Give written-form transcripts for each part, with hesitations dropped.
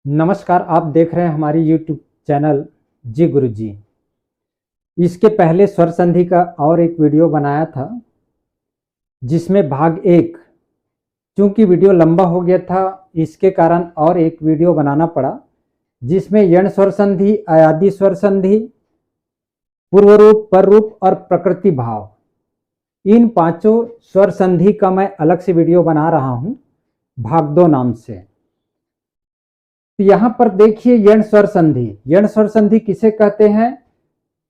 नमस्कार। आप देख रहे हैं हमारी YouTube चैनल जी गुरुजी। इसके पहले स्वर संधि का और एक वीडियो बनाया था जिसमें भाग एक, चूंकि वीडियो लंबा हो गया था इसके कारण और एक वीडियो बनाना पड़ा जिसमें यण स्वर संधि, अयादि स्वर संधि, पूर्व रूप, पर रूप और प्रकृति भाव, इन पांचों स्वर संधि का मैं अलग से वीडियो बना रहा हूं भाग 2 नाम से। तो यहां पर देखिए यण स्वर संधि। यण स्वर संधि किसे कहते हैं?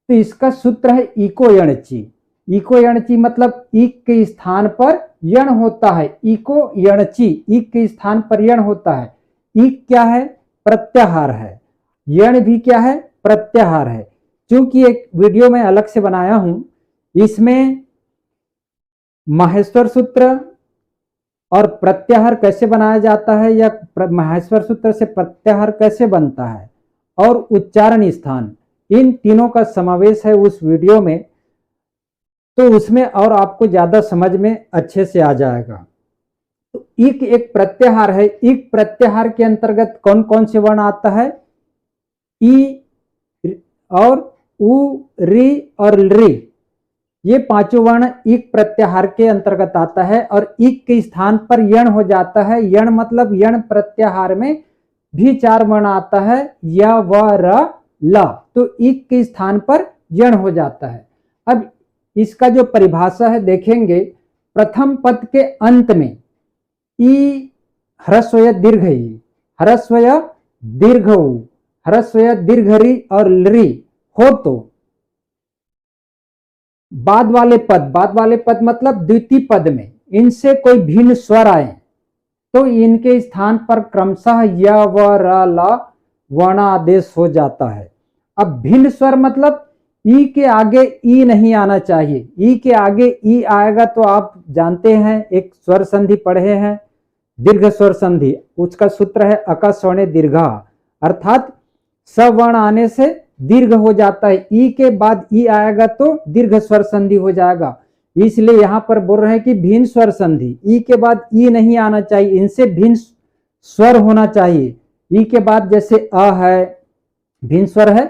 तो इसका सूत्र है इको यणची। इको यणची मतलब इक के स्थान पर यण होता है। इको यणची, इक के स्थान पर यण होता है। इक क्या है? प्रत्याहार है। यण भी क्या है? प्रत्याहार है। क्योंकि एक वीडियो में अलग से बनाया हूं, इसमें माहेश्वर सूत्र और प्रत्याहार कैसे बनाया जाता है या माहेश्वर सूत्र से प्रत्याहार कैसे बनता है और उच्चारण स्थान, इन तीनों का समावेश है उस वीडियो में। तो उसमें और आपको ज्यादा समझ में अच्छे से आ जाएगा। तो इक एक प्रत्याहार है। इक प्रत्याहार के अंतर्गत कौन कौन से वर्ण आता है? ई और उ, री और री, ये पांचों वर्ण इक प्रत्याहार के अंतर्गत आता है और इक के स्थान पर यण हो जाता है। यण मतलब यण प्रत्याहार में भी 4 वर्ण आता है, या, व, र, ल। तो इक के स्थान पर यण हो जाता है। अब इसका जो परिभाषा है देखेंगे, प्रथम पद के अंत में ई ह्रस्व य दीर्घ ई, ह्रस्व य दीर्घ उ, ह्रस्व य दीर्घ री और लरी हो तो बाद वाले पद मतलब द्वितीय पद में इनसे कोई भिन्न स्वर आए तो इनके स्थान पर क्रमशः य, व, र, ल वर्णादेश हो जाता है। अब भिन्न स्वर मतलब ई के आगे ई नहीं आना चाहिए। ई के आगे ई आएगा तो आप जानते हैं, एक स्वर संधि पढ़े हैं, दीर्घ स्वर संधि। उसका सूत्र है अकस्वर्णे दीर्घा, अर्थात सवर्ण आने से दीर्घ हो जाता है। ई के बाद ई आएगा तो दीर्घ स्वर संधि हो जाएगा। इसलिए यहां पर बोल रहे हैं कि भिन्न स्वर संधि, ई के बाद ई नहीं आना चाहिए, इनसे भिन्न स्वर होना चाहिए। ई के बाद जैसे अ है, भिन्न स्वर है,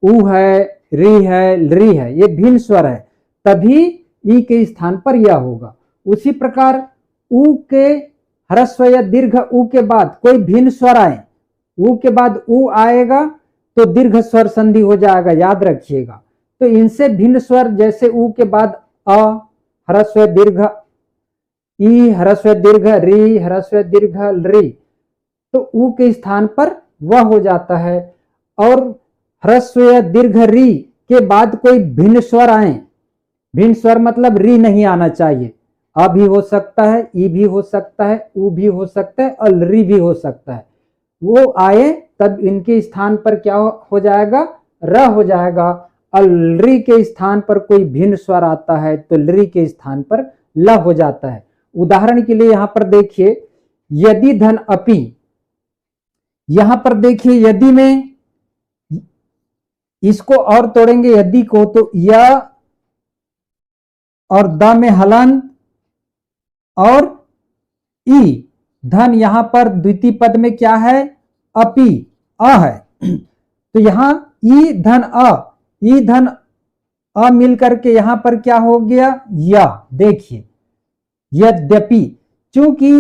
उ है, री है, लरी है, ये भिन्न स्वर है, तभी ई के स्थान पर यह होगा। उसी प्रकार उ के ह्रस्व या दीर्घ उ के बाद कोई भिन्न स्वर आए, उ के बाद उ आएगा तो दीर्घ स्वर संधि हो जाएगा, याद रखिएगा। तो इनसे भिन्न स्वर जैसे उ के बाद अ ह्रस्व दीर्घ, ई ह्रस्व दीर्घ, री ह्रस्व दीर्घ, री, तो उ के स्थान पर वह हो जाता है। और ह्रस्व दीर्घ री के बाद कोई भिन्न स्वर आए, भिन्न स्वर मतलब री नहीं आना चाहिए, अ भी हो सकता है, ई भी हो सकता है, उ भी हो सकता है और री भी हो सकता है, वो आए तब इनके स्थान पर क्या हो जाएगा? र हो जाएगा। और लरी के स्थान पर कोई भिन्न स्वर आता है तो लरी के स्थान पर ल हो जाता है। उदाहरण के लिए यहां पर देखिए, यदि धन अपि, यहां पर देखिए यदि में इसको और तोड़ेंगे यदि को, तो य और द में हलन और ई, धन यहां पर द्वितीय पद में क्या है? अपि, अ है। तो यहां ई धन अ, ई धन अ मिल करके यहां पर क्या हो गया? या। देखिए यद्यपि, चूंकि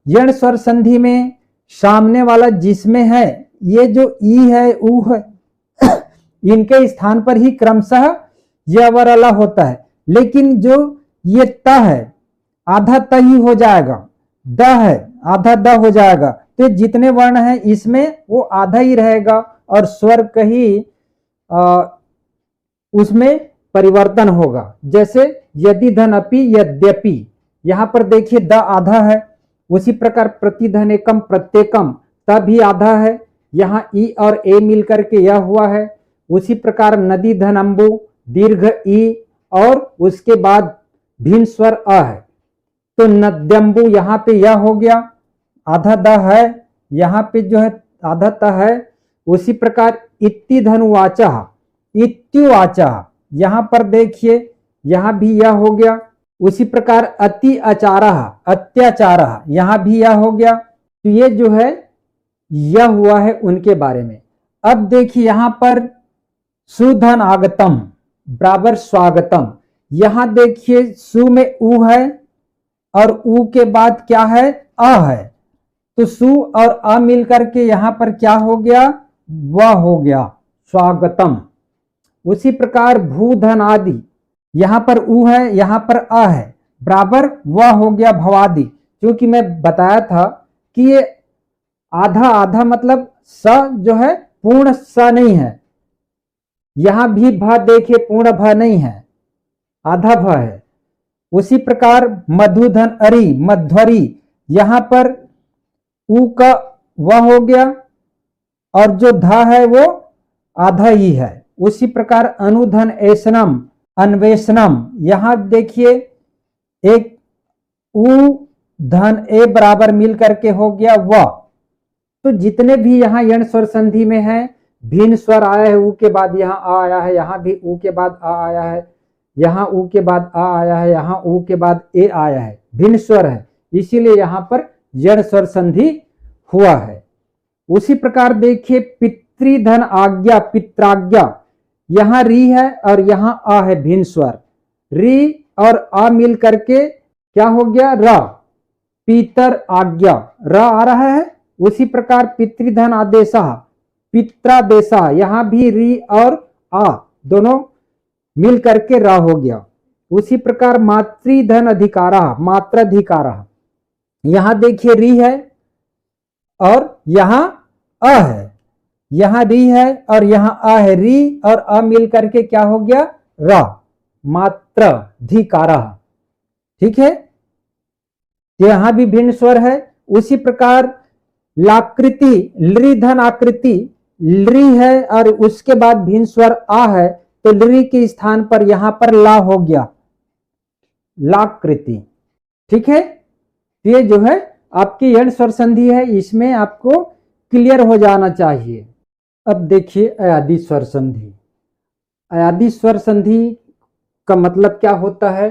यण स्वर संधि में सामने वाला जिसमें है, ये जो ई है, उ है, इनके स्थान पर ही क्रमशः य, व, र, ल होता है। लेकिन जो ये त है, आधा त ही हो जाएगा, द है आधा द हो जाएगा, तो जितने वर्ण हैं इसमें वो आधा ही रहेगा और स्वर कहीं उसमें परिवर्तन होगा। जैसे यदि धन अपि, यद्यपि, यहां पर देखिए द आधा है। उसी प्रकार प्रतिधन एकम प्रत्येकम, त भी आधा है, यहां ई और ए मिलकर के यह हुआ है। उसी प्रकार नदी धन अंबु, दीर्घ ई और उसके बाद भिन्न स्वर अ है, तो नद्यंबु यहां पे यह हो गया, आधा द है, यहां पे जो है आधा त है। उसी प्रकार इत्ति धनुवाचा, इत्युवाचा, यहां पर देखिए यहां भी यह हो गया। उसी प्रकार अति आचारा, अत्याचारा, यहां भी यह हो गया। तो ये जो है यह हुआ है उनके बारे में। अब देखिए यहां पर सुधन आगतम बराबर स्वागतम। यहां देखिए सु में उ है और उ के बाद क्या है, अ है, तो सु और अ मिलकर के यहां पर क्या हो गया, वह हो गया स्वागतम। उसी प्रकार भूधन आदि, यहां पर उ है यहां पर अ है, बराबर वह हो गया भवादि। क्योंकि मैं बताया था कि ये आधा आधा मतलब स जो है पूर्ण स नहीं है, यहां भी भ देखिए पूर्ण भ नहीं है, आधा भ है। उसी प्रकार मधुधन अरि मध्वरी, यहां पर उ का वह हो गया और जो ध है वो आधा ही है। उसी प्रकार अनुधन ऐसनम अन्वेषणम, यहां देखिए एक उ धन ए बराबर मिल करके हो गया व। तो जितने भी यहाँ यण स्वर संधि में है, भिन्न स्वर आया है उ के बाद यहाँ आ आया है, यहाँ भी उ के बाद आ आया है, यहाँ उ के बाद आ आया है, यहाँ उ के बाद ए आया है, भिन्न स्वर है, इसीलिए यहाँ पर यण स्वर संधि हुआ है। उसी प्रकार देखिए पितृधन आज्ञा पित्राज्ञा, यहाँ री है और यहाँ आ है, भिन्न स्वर, री और आ मिल करके क्या हो गया र, पितर आज्ञा र आ रहा है। उसी प्रकार पितृधन आदेशा पित्रादेशा, यहां भी री और आ दोनों मिल करके र हो गया। उसी प्रकार मातृधन अधिकारा मात्राधिकारा, यहां देखिए री है और यहां अ है, यहां री है और यहां आ है, री और अ मिल करके क्या हो गया र, मात्राधिकारा। ठीक है, यहां भी भिन्न स्वर है। उसी प्रकार लाकृति लृ धन आकृति, लृ है और उसके बाद भिन्न स्वर आ है, तो लृ के स्थान पर यहां पर ला हो गया लाकृति। ठीक है, ये जो है आपकी यण स्वर संधि है, इसमें आपको क्लियर हो जाना चाहिए। अब देखिए अयादि स्वर संधि। अयादि स्वर संधि का मतलब क्या होता है,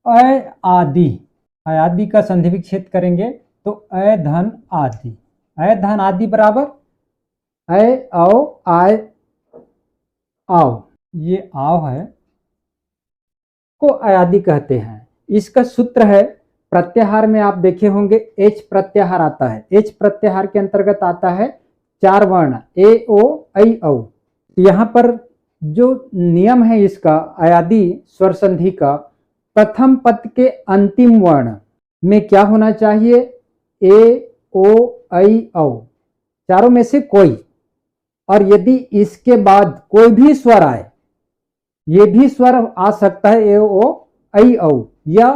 अ आदि, अयादि का संधि विच्छेद करेंगे तो अ धन आदि, अ धन आदि बराबर अ औ आय आओ, ये आव है को अयादि कहते हैं। इसका सूत्र है, प्रत्याहार में आप देखे होंगे एच प्रत्याहार आता है, एच प्रत्याहार के अंतर्गत आता है चार वर्ण ए ओ ऐ औ। यहाँ पर जो नियम है इसका अयादि स्वर संधि का, प्रथम पद के अंतिम वर्ण में क्या होना चाहिए, ए ओ ऐ औ, चारों में से कोई, और यदि इसके बाद कोई भी स्वर आए, ये भी स्वर आ सकता है ए ओ ऐ औ, या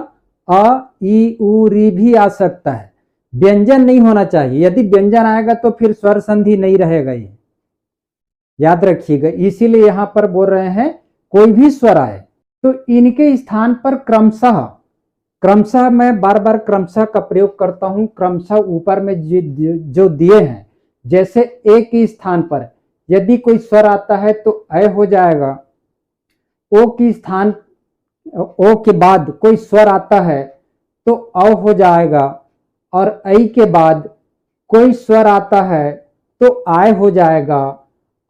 अ ई उ री भी आ सकता है, व्यंजन नहीं होना चाहिए। यदि व्यंजन आएगा तो फिर स्वर संधि नहीं रहेगा, ये याद रखिएगा। इसीलिए यहां पर बोल रहे हैं कोई भी स्वर आए तो इनके स्थान पर क्रमशः, क्रमशः मैं बार बार क्रमशः का प्रयोग करता हूं, क्रमशः ऊपर में जो दिए हैं, जैसे ए के स्थान पर यदि कोई स्वर आता है तो अ हो जाएगा, ओ की स्थान ओ के बाद कोई स्वर आता है तो अ हो जाएगा, और ऐ के बाद कोई स्वर आता है तो आय हो जाएगा,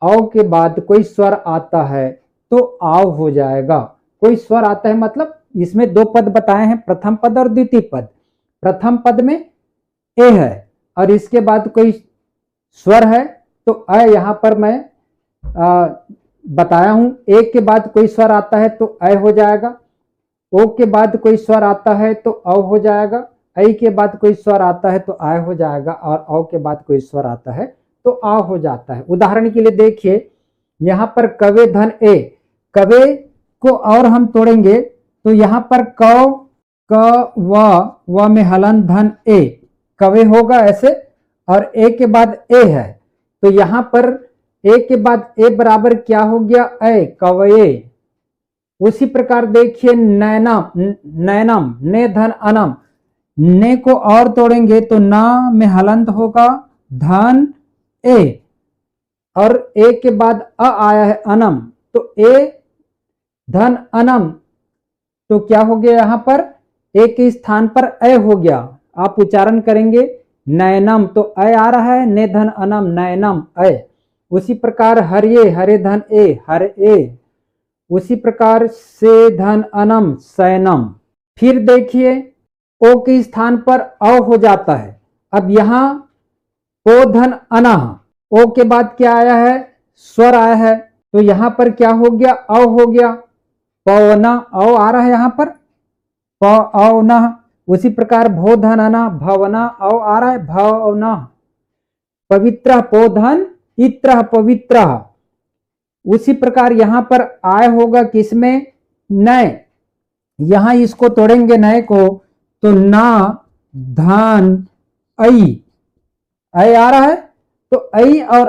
औ के बाद कोई स्वर आता है तो आव हो जाएगा। कोई स्वर आता है मतलब इसमें दो पद बताए हैं, प्रथम पद और द्वितीय पद। प्रथम पद में ए है और इसके बाद कोई स्वर है तो अ, यहां पर मैं बताया हूं, एक के बाद कोई स्वर आता है तो अ हो जाएगा, ओ के बाद कोई स्वर आता है तो अ हो जाएगा, ऐ के बाद कोई स्वर आता है तो आय हो जाएगा, और औ के बाद कोई स्वर आता है तो आ हो जाता है। उदाहरण के लिए देखिए यहां पर कवे धन ए, कवे को और हम तोड़ेंगे तो यहां पर क व में हलन धन ए, कवे होगा ऐसे, और ए के बाद ए है तो यहां पर ए के बाद ए बराबर क्या हो गया ए, कवये। उसी प्रकार देखिए नैनम, नैनम ने धन अनम, ने को और तोड़ेंगे तो ना में हलंत होगा धन ए, और ए के बाद अ आया है अनम, तो ए धन अनम, तो क्या हो गया यहां पर ए के स्थान पर अ हो गया। आप उच्चारण करेंगे नयनम तो अय आ रहा है, ने धन अनम नयनम अय। उसी प्रकार हरे, हरे धन ए हर ए। उसी प्रकार से धन अनम सैनम। फिर देखिए ओ के स्थान पर अ हो जाता है। अब यहां ओ धन अनह, ओ के बाद क्या आया है, स्वर आया है, तो यहां पर क्या हो गया, अ हो गया। पवना अ आ रहा है यहां पर, पवना। उसी प्रकार भो धन अना भवना अ आ रहा है, भवना। पवित्र पोधन इत्र पवित्र। उसी प्रकार यहां पर आय होगा किसमें, नय। यहां इसको तोड़ेंगे नय को, तो ना धन ऐ, ऐ आ रहा है, तो ऐ और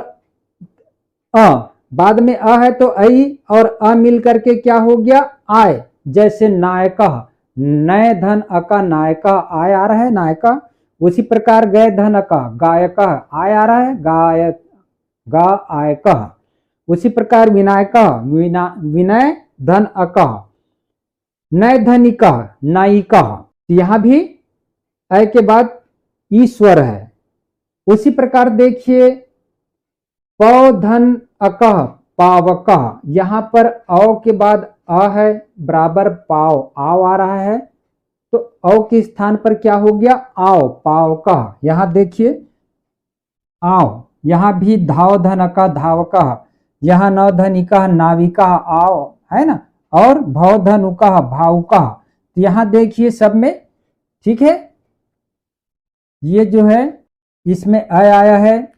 अ, बाद में अ है तो ऐ और अ मिल करके क्या हो गया, आय। जैसे नायका, नय धन अका नायका आय आ रहा है, नायका। उसी प्रकार गय धन अका गायका आय आ रहा है, गायक गा आयक। उसी प्रकार विनायका विनय धन अका, नय धनिका नायिका। यहां भी अय के बाद ईश्वर है। उसी प्रकार देखिए पौ धन अकह पावकह, यहां पर औ के बाद अ है बराबर पाव आओ आ रहा है, तो औ के स्थान पर क्या हो गया, आओ पावकह। यहां देखिए आओ, यहां भी धाव धन अका धावकह, यहां नव धनिका नाविका आओ है ना, और भव धन उका भावुका। तो यहां देखिए सब में ठीक है। ये जो है इसमें अय आया है,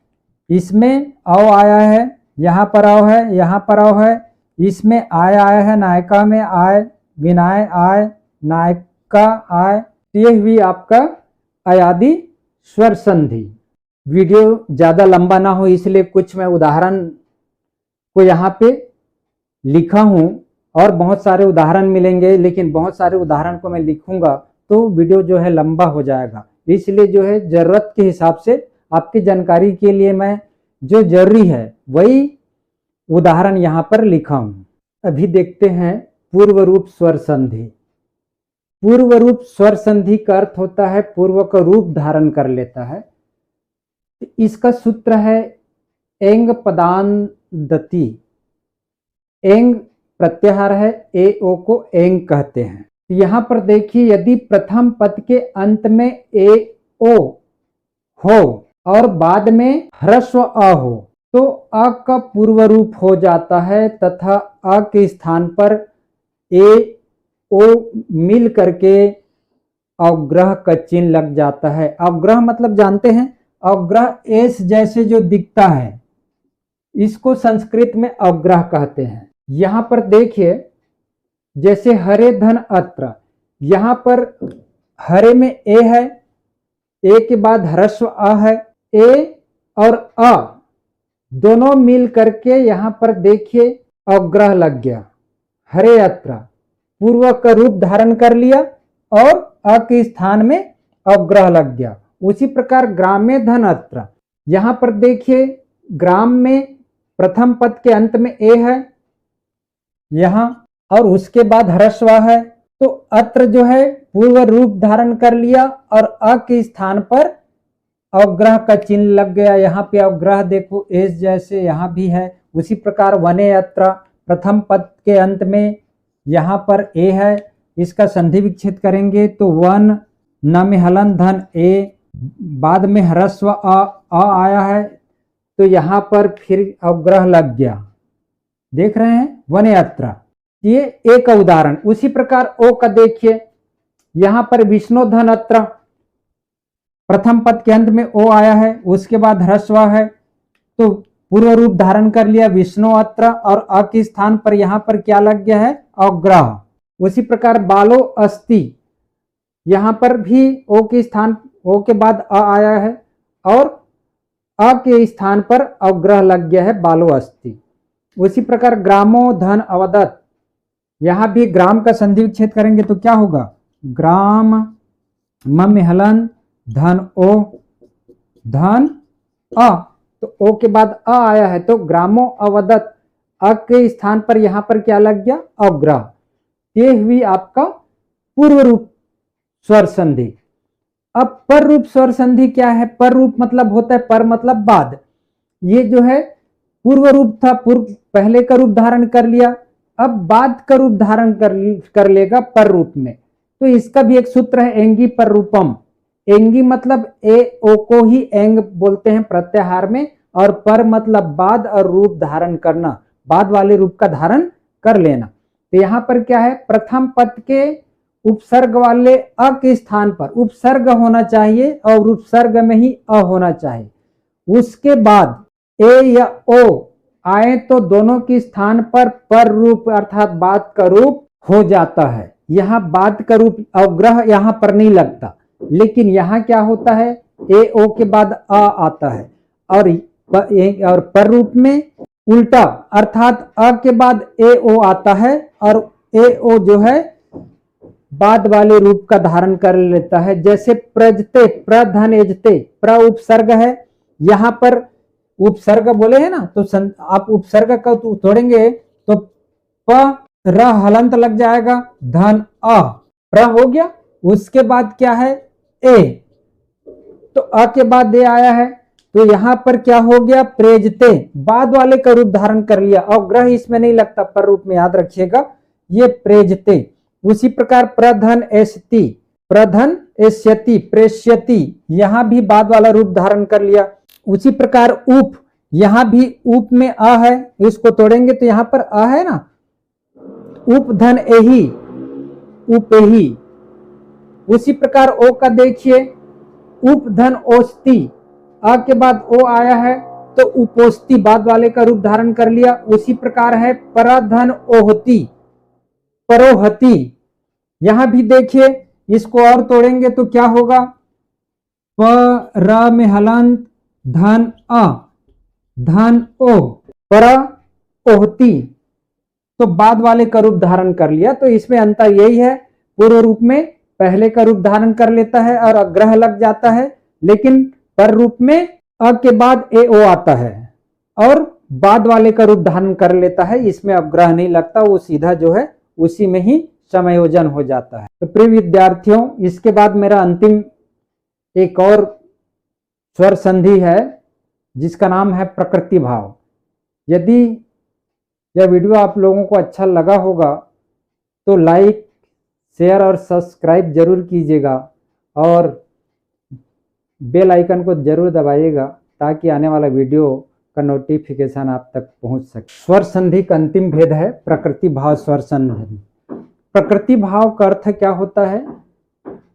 इसमें औ आया है, यहां पर औ है, यहां पर औ है, इसमें आय आया है, नायका में आय, विनाय आय, नायका आय। ये हुई आपका अयादि स्वर संधि। वीडियो ज्यादा लंबा ना हो इसलिए कुछ मैं उदाहरण को यहाँ पे लिखा हूं, और बहुत सारे उदाहरण मिलेंगे, लेकिन बहुत सारे उदाहरण को मैं लिखूंगा तो वीडियो जो है लंबा हो जाएगा। इसलिए जो है जरूरत के हिसाब से आपकी जानकारी के लिए मैं जो जरूरी है वही उदाहरण यहाँ पर लिखा हूं। अभी देखते हैं पूर्व रूप स्वर संधि। पूर्व रूप स्वर संधि का अर्थ होता है पूर्व का रूप धारण कर लेता है। इसका सूत्र है एंग पदांदति। एंग प्रत्याहार है, ए ओ को एंग कहते हैं। यहां पर देखिए यदि प्रथम पद के अंत में ए ओ हो और बाद में ह्रस्व अ हो तो अ का पूर्व रूप हो जाता है, तथा अ के स्थान पर ए ओ मिल करके अवग्रह का चिन्ह लग जाता है। अवग्रह मतलब जानते हैं, अवग्रह एस जैसे जो दिखता है इसको संस्कृत में अवग्रह कहते हैं। यहां पर देखिए जैसे हरे धन अत्र, यहां पर हरे में ए है, ए के बाद ह्रस्व अ है, ए और अ दोनों मिल करके यहां पर देखिए अवग्रह लग गया। हरे अत्र पूर्व का रूप धारण कर लिया और अ के स्थान में अवग्रह लग गया। उसी प्रकार ग्राम्य धन अत्र, यहां पर देखिए ग्राम में प्रथम पद के अंत में ए है यहां, और उसके बाद ह्रस्व है, तो अत्र जो है पूर्व रूप धारण कर लिया और अ के स्थान पर अवग्रह का चिन्ह लग गया। यहाँ पे अवग्रह देखो एस जैसे यहाँ भी है। उसी प्रकार वने अत्र, प्रथम पद के अंत में यहाँ पर ए है, इसका संधि विच्छेद करेंगे तो वन न में हलन धन ए, बाद में ह्रस्व अ आया है, तो यहाँ पर फिर अवग्रह लग गया। देख रहे हैं वने अत्र, ये एक उदाहरण। उसी प्रकार ओ का देखिए, यहां पर विष्णु धन अत्र, प्रथम पद के अंत में ओ आया है, उसके बाद ह्रस्व है, तो पूर्व रूप धारण कर लिया विष्णु अत्र, और अ के स्थान पर यहां पर क्या लग गया है, अवग्रह। उसी प्रकार बालो अस्ति, यहां पर भी ओ के स्थान, ओ के बाद अ आया है और अ के स्थान पर अवग्रह लग गया है, बालो अस्ति। उसी प्रकार ग्रामो धन अवदत, यहां भी ग्राम का संधि विच्छेद करेंगे तो क्या होगा, ग्राम मम हलन धन ओ धन अ, तो ओ के बाद अ आया है तो ग्रामो अवदत, अ के स्थान पर यहां पर क्या लग गया, अवग्रह। ये हुई आपका पूर्व रूप स्वर संधि। अब पर रूप स्वर संधि क्या है? पर रूप मतलब होता है, पर मतलब बाद। ये जो है पूर्व रूप था, पूर्व पहले का रूप धारण कर लिया, अब बाद का रूप धारण कर लेगा पर रूप में। तो इसका भी एक सूत्र है, एंगी पर रूपम। एंगी मतलब ए ओ को ही एंग बोलते हैं प्रत्याहार में, और पर मतलब बाद और रूप धारण करना, बाद वाले रूप का धारण कर लेना। तो यहां पर क्या है, प्रथम पद के उपसर्ग वाले अ के स्थान पर उपसर्ग होना चाहिए और उपसर्ग में ही अ होना चाहिए। उसके बाद ए या ओ आए तो दोनों के स्थान पर रूप अर्थात बाद का रूप हो जाता है। यहाँ बाद का रूप अवग्रह यहाँ पर नहीं लगता, लेकिन यहाँ क्या होता है, ए ओ के बाद अ आता है, और पर रूप में उल्टा अर्थात अ के बाद ए ओ आता है, और ए ओ जो है बाद वाले रूप का धारण कर लेता है। जैसे प्रजते, प्रधन एजते, प्र उपसर्ग है, यहां पर उपसर्ग बोले हैं ना, तो आप उपसर्ग का तोड़ेंगे तो प र हलंत लग जाएगा, धन अ, प्र हो गया। उसके बाद क्या है, ए, तो अ के बाद ए आया है, तो यहां पर क्या हो गया, प्रेजते, बाद वाले का रूप धारण कर लिया, और ग्रह इसमें नहीं लगता, पर रूप में याद रखिएगा, ये प्रेजते। उसी प्रकार प्रधन एस्ति, प्रधन एष्यति, प्रेष्यति, यहां भी बाद वाला रूप धारण कर लिया। उसी प्रकार उप, यहां भी उप में अ है, इसको तोड़ेंगे तो यहां पर अ है ना, उप धन एही, उपेही। उसी प्रकार ओ का देखिए, उप धन ओस्ति, अ के बाद ओ आया है तो उपोस्ति, बाद वाले का रूप धारण कर लिया। उसी प्रकार है परधन ओहति, परोहति, यहां भी देखिए, इसको और तोड़ेंगे तो क्या होगा, प र में हलंत, धन अ, धन ओ, पर ओहति, तो बाद वाले का रूप धारण कर लिया। तो इसमें अंतर यही है, पूर्व रूप में पहले का रूप धारण कर लेता है और अग्रह लग जाता है, लेकिन पर रूप में अ के बाद ए ओ आता है और बाद वाले का रूप धारण कर लेता है, इसमें अग्रह नहीं लगता, वो सीधा जो है उसी में ही समायोजन हो जाता है। तो प्रिय विद्यार्थियों, इसके बाद मेरा अंतिम एक और स्वर संधि है जिसका नाम है प्रकृति भाव। यदि यह वीडियो आप लोगों को अच्छा लगा होगा तो लाइक, शेयर और सब्सक्राइब जरूर कीजिएगा, और बेल आइकन को जरूर दबाइएगा ताकि आने वाला वीडियो का नोटिफिकेशन आप तक पहुंच सके। स्वर संधि का अंतिम भेद है प्रकृति भाव स्वर संधि। प्रकृति भाव का अर्थ क्या होता है,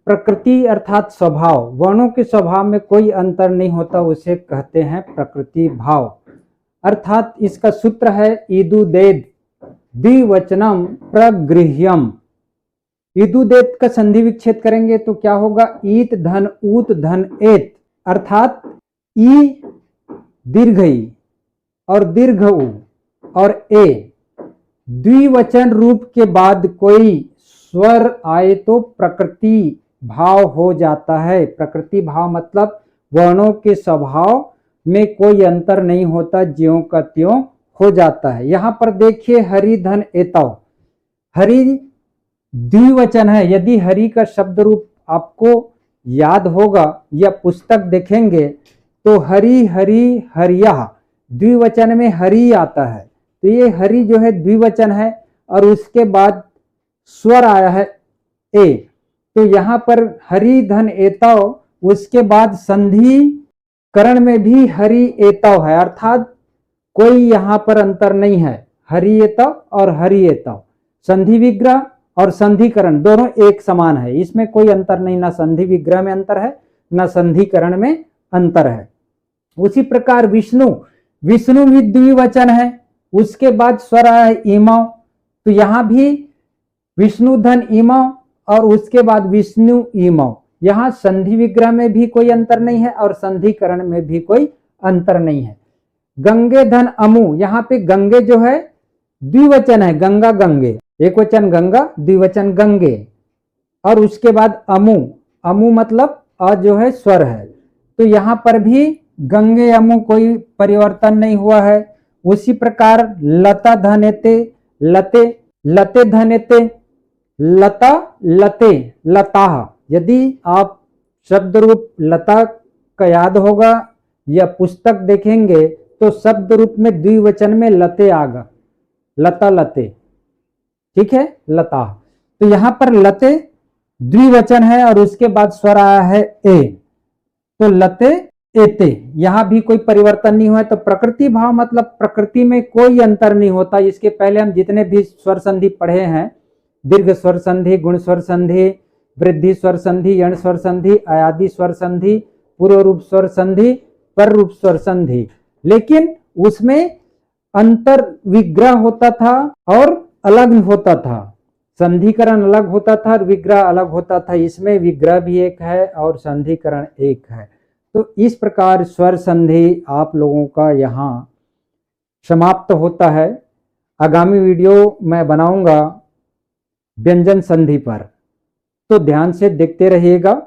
प्रकृति अर्थात स्वभाव, वर्णों के स्वभाव में कोई अंतर नहीं होता, उसे कहते हैं प्रकृति भाव। अर्थात इसका सूत्र है इदुदेद द्विवचनम प्रगृह्यम। इदुदेत का संधि विच्छेद करेंगे तो क्या होगा, ईत धन ऊत धन एत, अर्थात ई दीर्घ ई और दीर्घ उ और ए, द्विवचन रूप के बाद कोई स्वर आए तो प्रकृति भाव हो जाता है। प्रकृति भाव मतलब वर्णों के स्वभाव में कोई अंतर नहीं होता, ज्यों का त्यों हो जाता है। यहां पर देखिए हरि धन एतव, हरि द्विवचन है। यदि हरि का शब्द रूप आपको याद होगा या पुस्तक देखेंगे तो हरि हरि हरिया, द्विवचन में हरि आता है, तो ये हरि जो है द्विवचन है, और उसके बाद स्वर आया है ए, तो यहां पर हरि धन एतव, उसके बाद संधि करण में भी हरि एतव है, अर्थात कोई यहां पर अंतर नहीं है, हरि एतव और हरि एतव। संधि विग्रह और संधिकरण दोनों एक समान है, इसमें कोई अंतर नहीं, ना संधि विग्रह में अंतर है ना संधिकरण में अंतर है। उसी प्रकार विष्णु, विष्णु भी द्विवचन है, उसके बाद स्वर आया इमौ, तो यहां भी विष्णु धन इमौ और उसके बाद विष्णु इमौ। यहां संधि विग्रह में भी कोई अंतर नहीं है और संधिकरण में भी कोई अंतर नहीं है। गंगे धन अमु, यहाँ पे गंगे जो है द्विवचन है, गंगा गंगे, एक वचन गंगा, द्विवचन गंगे, और उसके बाद अमु, अमु मतलब अ जो है स्वर है, तो यहां पर भी गंगे अमु कोई परिवर्तन नहीं हुआ है। उसी प्रकार लता धनेते, लते, लते धनेते, लता लते लता, यदि आप शब्द रूप लता का याद होगा, या पुस्तक देखेंगे तो शब्द रूप में द्विवचन में लते आगा, लता लते, ठीक है, लता। तो यहां पर लते द्विवचन है और उसके बाद स्वर आया है ए, तो लते एते, यहां भी कोई परिवर्तन नहीं हुआ। तो प्रकृति भाव मतलब प्रकृति में कोई अंतर नहीं होता। इसके पहले हम जितने भी स्वर संधि पढ़े हैं, दीर्घ स्वर संधि, गुण स्वर संधि, वृद्धि स्वर संधि, यण स्वर संधि, अयादि स्वर संधि, पूर्व रूप स्वर संधि, पर रूप स्वर संधि, लेकिन उसमें अंतर विग्रह होता था और अलग होता था, संधिकरण अलग होता था और विग्रह अलग होता था। इसमें विग्रह भी एक है और संधिकरण एक है। तो इस प्रकार स्वर संधि आप लोगों का यहाँ समाप्त होता है। आगामी वीडियो मैं बनाऊंगा व्यंजन संधि पर, तो ध्यान से देखते रहिएगा।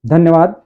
धन्यवाद।